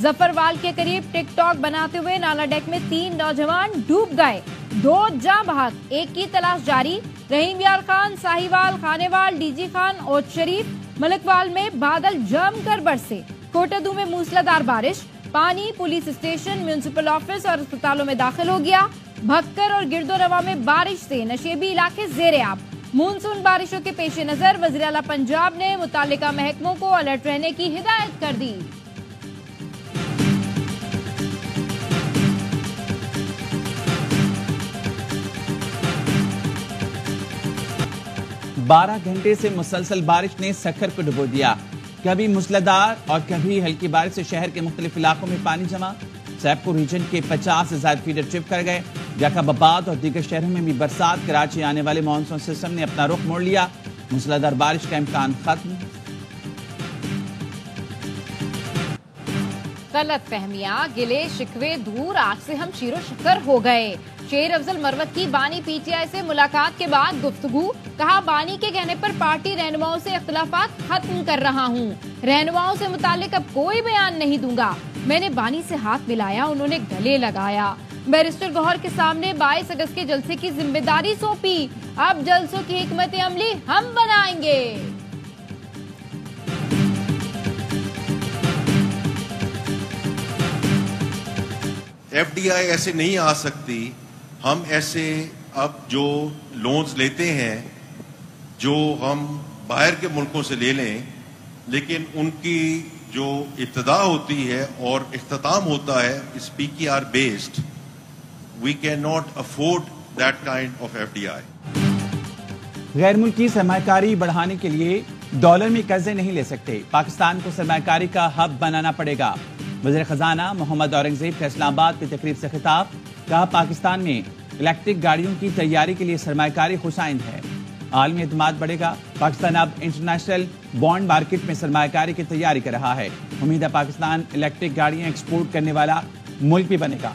ظفروال کے قریب ٹک ٹاک بناتے ہوئے نالا ڈیک میں 3 نوجوان ڈوب گئے، 2 جاں بحق، 1 کی تلاش جاری۔ رحیم یار خان، ساہیوال، خانیوال، ڈی جی خان، اوچھ شریف، ملکوال میں بادل جم کر برسے۔ کوٹدو میں موسلادھار بارش، پانی پولیس اسٹیشن، میونسپل آفس اور اسپتالوں میں داخل ہو گیا۔ بھکر اور گرد و نواح میں بارش سے نشیبی علاقے زیر آب۔ مونسون بارشوں کے پیش نظر وزیر اعلیٰ پنجاب نے متعلقہ محکموں کو الرٹ رہنے کی ہدایت کر دی۔ 12 گھنٹے سے مسلسل بارش نے سکھر کو ڈبو دیا۔ کبھی موسلادھار اور کبھی ہلکی بارش سے شہر کے مختلف علاقوں میں پانی جمع۔ سیپکو ریجن کے 50 سے زائد فیڈر چپ کر گئے۔ یعقوب آباد اور دیگر شہروں میں بھی برسات۔ کراچی آنے والے مانسون سسٹم نے اپنا رخ موڑ لیا۔ موسلادھار بارش کا امکان ختم۔ غلط فہمیاں، گلے شکوے دور، آج سے ہم شیر و شکر ہو گئے۔ شیر افضل مروت کی بانی پی ٹی آئی سے ملاقات کے بعد گفتگو، کہا بانی کے کہنے پر پارٹی رہنماؤں سے اختلافات ختم کر رہا ہوں، رہنماؤں سے متعلق اب کوئی بیان نہیں دوں گا۔ میں نے بانی سے ہاتھ ملایا، انہوں نے گلے لگایا۔ بیرسٹر گوہر کے سامنے 22 اگست کے جلسے کی ذمہ داری سونپی، اب جلسوں کی حکمت عملی ہم بنائیں گے۔ ایف ڈی آئی ایسے نہیں آ سکتی۔ ہم ایسے اب جو لونز لیتے ہیں جو ہم باہر کے ملکوں سے لے لیں، لیکن ان کی جو ابتدا ہوتی ہے اور اختتام ہوتا ہے اس P K R based, we can not afford that kind of F D I. غیر ملکی سرمایہ کاری بڑھانے کے لیے ڈالر میں قرضے نہیں لے سکتے، پاکستان کو سرمایہ کاری کا ہب بنانا پڑے گا۔ وزیر خزانہ محمد اورنگزیب کا اسلام آباد میں تقریب سے خطاب، کہا پاکستان میں الیکٹرک گاڑیوں کی تیاری کے لیے سرمایہ کاری خوشائند ہے، عالمی اعتماد بڑھے گا۔ پاکستان اب انٹرنیشنل بانڈ مارکیٹ میں سرمایہ کاری کی تیاری کر رہا ہے، امید ہے پاکستان الیکٹرک گاڑیاں ایکسپورٹ کرنے والا ملک بھی بنے گا۔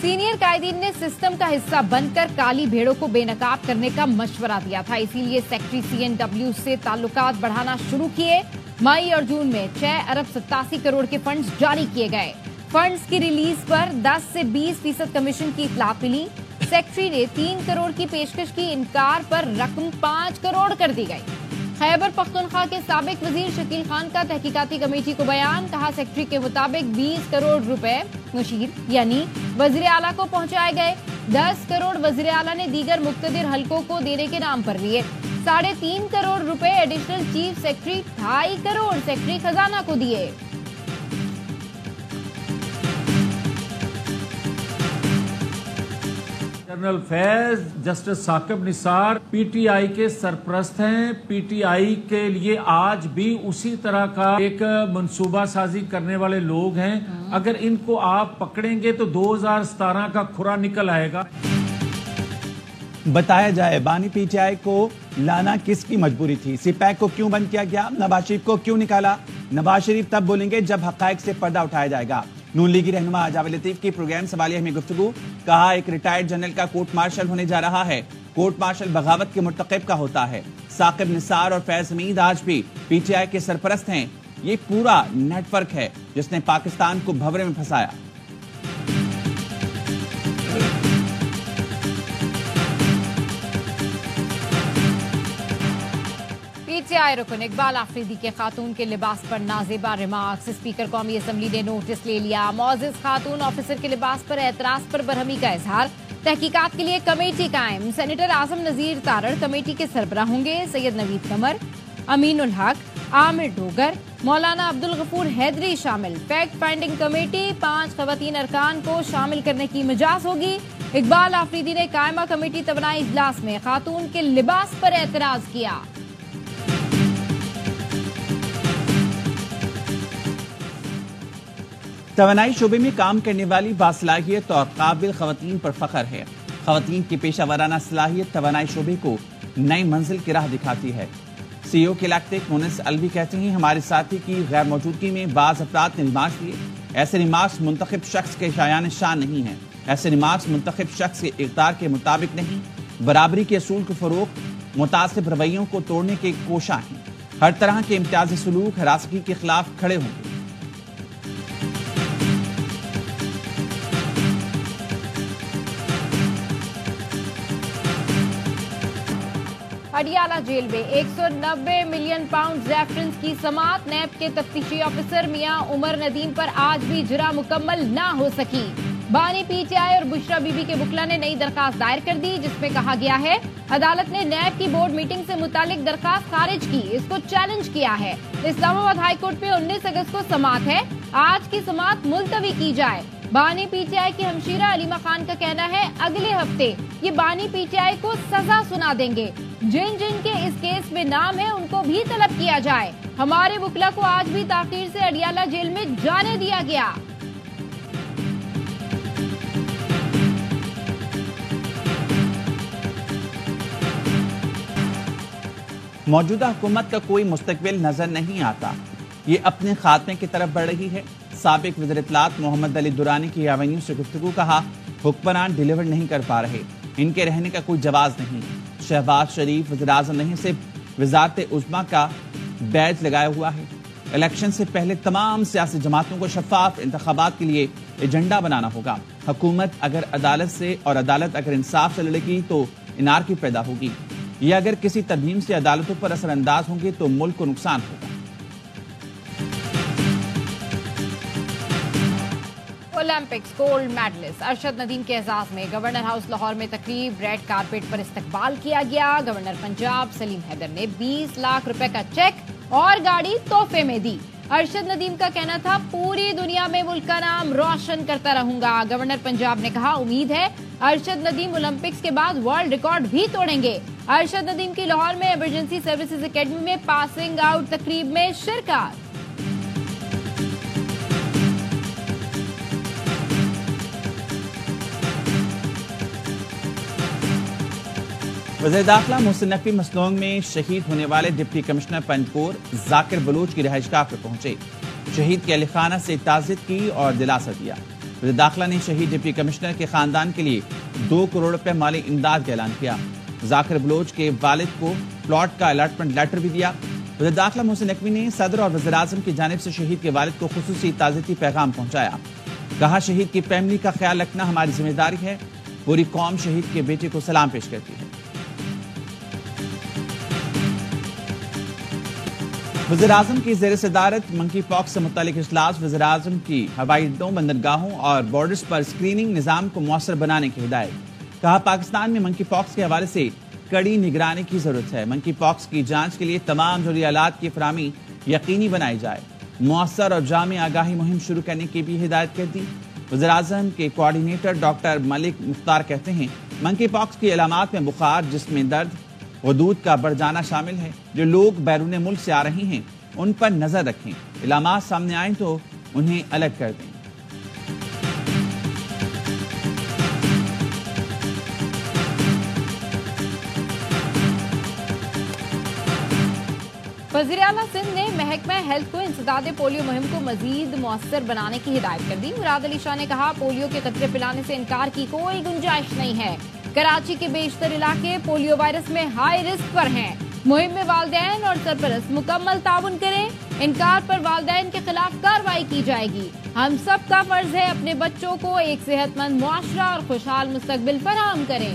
سینئر قائدین نے سسٹم کا حصہ بن کر کالی بھیڑوں کو بے نقاب کرنے کا مشورہ دیا تھا، اسی لیے سیکٹری سی این ڈبلیو سے تعلقات بڑھانا شروع کیے۔ مئی اور جون میں 6 ارب 87 کروڑ کے فنڈز جاری کیے گئے۔ فنڈز کی ریلیز پر 10 سے 20% کمیشن کی اطلاع ملی۔ سیکٹری نے 3 کروڑ کی پیشکش کی، انکار پر رقم 5 کروڑ کر دی گئی۔ خیبر پختونخوا کے سابق وزیر شکیل خان کا تحقیقاتی کمیٹی کو بیان، کہا سیکٹری کے مطابق 20 کروڑ روپے مشیر یعنی وزیر اعلیٰ کو پہنچائے گئے، 10 کروڑ وزیر اعلیٰ نے دیگر مقتدر حلقوں کو دینے کے نام پر لیے، 3.5 کروڑ روپے additional chief secretary, 2.5 crore secretary خزانہ کو دیے۔ General Faiz justice Saqib Nisar P T I کے سرپرست ہیں۔ پی ٹی آئی کے لیے آج بھی اسی طرح کا ایک منصوبہ سازی کرنے والے لوگ ہیں، اگر ان کو آپ پکڑیں گے تو 2017 کا کھرا نکل آئے گا۔ بتایا جائے بانی پی ٹی آئی کو لانا کس کی مجبوری تھی، سی پیک کو کیوں بند کیا گیا، نواز شریف کو کیوں نکالا؟ نواز شریف تب بولیں گے جب حقائق سے پردہ اٹھایا جائے گا۔ نون لیگی رہنما جاوید لطیف کی پروگرام سوالیہ میں گفتگو، کہا ایک ریٹائرڈ جنرل کا کورٹ مارشل ہونے جا رہا ہے، کورٹ مارشل بغاوت کے مرتکب کا ہوتا ہے۔ ثاقب نثار اور فیض حمید آج بھی پی ٹی آئی کے سرپرست ہیں، یہ پورا نیٹ ورک ہے جس نے پاکستان کو بھنورے میں پھنسایا۔ پی ٹی آئی رکن اقبال آفریدی کے خاتون کے لباس پر نازیبا ریمارکس، اسپیکر قومی اسمبلی نے نوٹس لے لیا۔ معزز خاتون آفیسر کے لباس پر اعتراض پر برہمی کا اظہار، تحقیقات کے لیے کمیٹی قائم۔ سینیٹر اعظم نذیر تارڑ کمیٹی کے سربراہ ہوں گے، سید نوید قمر، امین الحق، عامر ڈوگر، مولانا عبدالغفور حیدری شامل۔ فیکٹ فائنڈنگ کمیٹی 5 خواتین ارکان کو شامل کرنے کی مجاز ہوگی۔ اقبال آفریدی نے قائمہ کمیٹی توانائی اجلاس میں خاتون کے لباس پر اعتراض کیا۔ توانائی شعبے میں کام کرنے والی باصلاحیت اور قابل خواتین پر فخر ہے۔ خواتین کی پیشہ ورانہ صلاحیت توانائی شعبے کو نئی منزل کی راہ دکھاتی ہے۔ سی او کے الیکٹرک مونس الوی کہتے ہیں ہمارے ساتھی کی غیر موجودگی میں بعض افراد نے ریمارکس دیے، ایسے ریمارکس منتخب شخص کے شایان شان نہیں ہیں، ایسے ریمارکس منتخب شخص کے اقدار کے مطابق نہیں، برابری کے اصول کو فروغ، متعصب رویوں کو توڑنے کے کوشاں ہیں، ہر طرح کے امتیازی سلوک ہراسگی کے خلاف کھڑے ہوں گے۔ اڈیالہ جیل میں 190 ملین پاؤنڈ زیفرنز کی سماعت، نیب کے تفتیشی آفیسر میاں عمر ندیم پر آج بھی جرا مکمل نہ ہو سکی۔ بانی پی ٹی آئی اور بشرا بی بی کے وکلا نے نئی درخواست دائر کر دی، جس میں کہا گیا ہے عدالت نے نیب کی بورڈ میٹنگ سے متعلق درخواست خارج کی، اس کو چیلنج کیا ہے۔ اسلام آباد ہائی کورٹ میں 19 اگست کو سماعت ہے، آج کی سماعت ملتوی کی جائے۔ بانی پی ٹی آئی کی ہمشیرہ علیمہ خان کا کہنا ہے اگلے ہفتے یہ بانی پی ٹی آئی کو سزا سنا دیں گے، جن کے اس کیس میں نام ہے ان کو بھی طلب کیا جائے۔ ہمارے وکلا کو آج بھی تاخیر سے اڈیالہ جیل میں جانے دیا گیا۔ موجودہ حکومت کا کوئی مستقبل نظر نہیں آتا، یہ اپنے خاتمے کی طرف بڑھ رہی ہے۔ سابق وزیر اطلاعات محمد علی درانی کی ایونیو سے گفتگو، کہا حکمران ڈیلیور نہیں کر پا رہے، ان کے رہنے کا کوئی جواز نہیں۔ شہباز شریف وزیر اعظم نہیں، صرف وزارت عظمیٰ کا بیج لگایا ہوا ہے۔ الیکشن سے پہلے تمام سیاسی جماعتوں کو شفاف انتخابات کے لیے ایجنڈا بنانا ہوگا۔ حکومت اگر عدالت سے اور عدالت اگر انصاف سے لڑے گی تو انارکی پیدا ہوگی، یا اگر کسی ترمیم سے عدالتوں پر اثر انداز ہوں گے تو ملک کو نقصان ہوگا۔ Olympics gold medalist Arshad Nadeem کے اعزاز میں گورنر ہاؤس لاہور میں تقریب، ریڈ کارپیٹ پر استقبال کیا گیا۔ گورنر پنجاب سلیم حیدر نے 20 لاکھ روپے کا چیک اور گاڑی تحفے میں دی۔ ارشد ندیم کا کہنا تھا پوری دنیا میں ملک کا نام روشن کرتا رہوں گا۔ گورنر پنجاب نے کہا امید ہے ارشد ندیم اولمپکس کے بعد ورلڈ ریکارڈ بھی توڑیں گے۔ ارشد ندیم کی لاہور میں ایمرجنسی سروسز اکیڈمی میں پاسنگ آؤٹ تقریب میں شرکت۔ وزیر داخلہ محسن نقوی مسلونگ میں شہید ہونے والے ڈپٹی کمشنر پنجپور ذاکر بلوچ کی رہائش گاہ پر پہنچے، شہید کے اہل خانہ سے تعزیت کی اور دلاسا دیا۔ وزیر داخلہ نے شہید ڈپٹی کمشنر کے خاندان کے لیے 2 کروڑ روپے مالی امداد کا اعلان کیا۔ ذاکر بلوچ کے والد کو پلاٹ کا الاٹمنٹ لیٹر بھی دیا۔ وزیر داخلہ محسن نقوی نے صدر اور وزیر اعظم کی جانب سے شہید کے والد کو خصوصی تعزیتی پیغام پہنچایا، کہا شہید کی فیملی کا خیال رکھنا ہماری ذمہ داری ہے، پوری قوم شہید کے بیٹے کو سلام پیش کرتی ہے۔ وزیر اعظم کی زیر صدارت منکی پاکس سے متعلق اجلاس، وزیر اعظم کی ہوائی اڈوں، بندرگاہوں اور بارڈرز پر اسکریننگ نظام کو مؤثر بنانے کی ہدایت، کہا پاکستان میں منکی پاکس کے حوالے سے کڑی نگرانی کی ضرورت ہے، منکی پاکس کی جانچ کے لیے تمام ضروری آلات کی فراہمی یقینی بنائی جائے، مؤثر اور جامع آگاہی مہم شروع کرنے کی بھی ہدایت کر دی۔ وزیر اعظم کے کوارڈینیٹر ڈاکٹر ملک مختار کہتے ہیں منکی پاکس کی علامات میں بخار، جسم میں درد، غدود کا بڑھ جانا شامل ہے۔ جو لوگ بیرون ملک سے آ رہے ہیں ان پر نظر رکھیں، علامات سامنے آئیں تو انہیں الگ کر دیں۔ وزیر اعلیٰ سندھ نے محکمہ ہیلتھ کو انسداد پولیو مہم کو مزید مؤثر بنانے کی ہدایت کر دی۔ مراد علی شاہ نے کہا پولیو کے قطرے پلانے سے انکار کی کوئی گنجائش نہیں ہے، کراچی کے بیشتر علاقے پولیو وائرس میں ہائی رسک پر ہیں، مہم میں والدین اور سرپرست مکمل تعاون کریں، انکار پر والدین کے خلاف کارروائی کی جائے گی۔ ہم سب کا فرض ہے اپنے بچوں کو ایک صحت مند معاشرہ اور خوشحال مستقبل فراہم کریں۔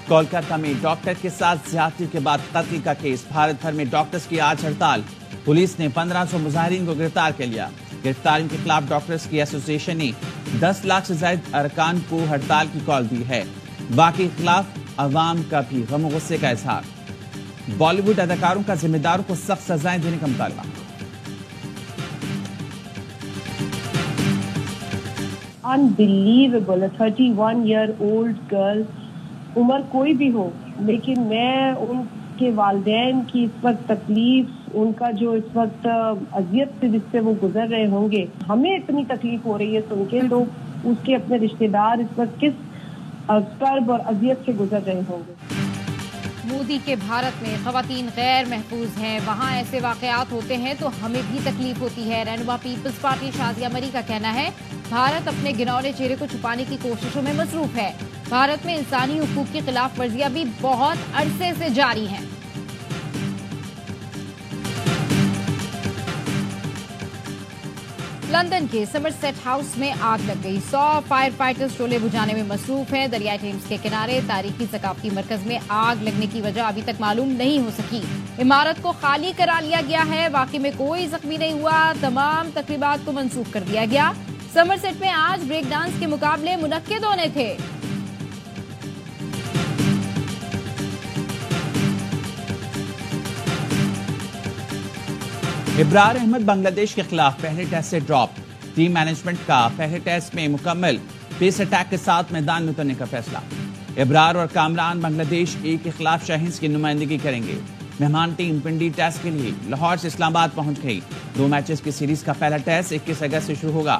کولکاتہ میں ڈاکٹر کے ساتھ زیادتی کے بعد قتل کا کیس، بھارت بھر میں ڈاکٹرز کی آج ہڑتال، پولیس نے 1500 مظاہرین کو گرفتار کر لیا۔ گرفتاریوں کے خلاف ڈاکٹرز کی ایسوسی ایشن نے 10 لاکھ سے زائد ارکان کو ہڑتال کی کال دی ہے۔ باقی خلاف عوام کا بھی غم و غصے کا اظہار، بالی ووڈ اداکاروں کا ذمہ داروں کو سخت سزائیں دینے کا مطالبہ۔ Unbelievable, a 31-year-old girl، عمر کوئی بھی ہو، لیکن میں ان کے والدین کی اس وقت تکلیف، ان کا جو اس وقت اذیت سے جس سے وہ گزر رہے ہوں گے، ہمیں اتنی تکلیف ہو رہی ہے سن کے، تو اس کے اپنے رشتہ دار اس وقت کس کرب اور اذیت سے گزر رہے ہوں گے۔ مودی کے بھارت میں خواتین غیر محفوظ ہیں، وہاں ایسے واقعات ہوتے ہیں تو ہمیں بھی تکلیف ہوتی ہے۔ رہنما پیپلز پارٹی شازیہ مری کا کہنا ہے بھارت اپنے گھناؤنے چہرے کو چھپانے کی کوششوں میں مصروف ہے۔ بھارت میں انسانی حقوق کی خلاف ورزیاں بھی بہت عرصے سے جاری ہیں۔ لندن کے سمرسیٹ ہاؤس میں آگ لگ گئی، 100 فائر فائٹرز شعلے بجھانے میں مصروف ہیں۔ دریائے ٹیمز کے کنارے تاریخی ثقافتی مرکز میں آگ لگنے کی وجہ ابھی تک معلوم نہیں ہو سکی۔ عمارت کو خالی کرا لیا گیا ہے، واقعے میں کوئی زخمی نہیں ہوا، تمام تقریبات کو منسوخ کر دیا گیا۔ سمرسیٹ میں آج بریک ڈانس کے مقابلے منعقد ہونے تھے۔ ابرار احمد بنگلہ دیش کے خلاف پہلے ٹیسٹ سے ڈراپ، ٹیم مینجمنٹ کا پہلے ٹیسٹ میں مکمل پیس اٹیک کے ساتھ میدان میں اترنے کا فیصلہ۔ ابرار اور کامران بنگلہ دیش ایک کے خلاف شاہینز کی نمائندگی کریں گے۔ مہمان ٹیم پنڈی ٹیسٹ کے لیے لاہور سے اسلام آباد پہنچ گئی۔ 2 میچز کی سیریز کا پہلا ٹیسٹ 21 اگست سے شروع ہوگا۔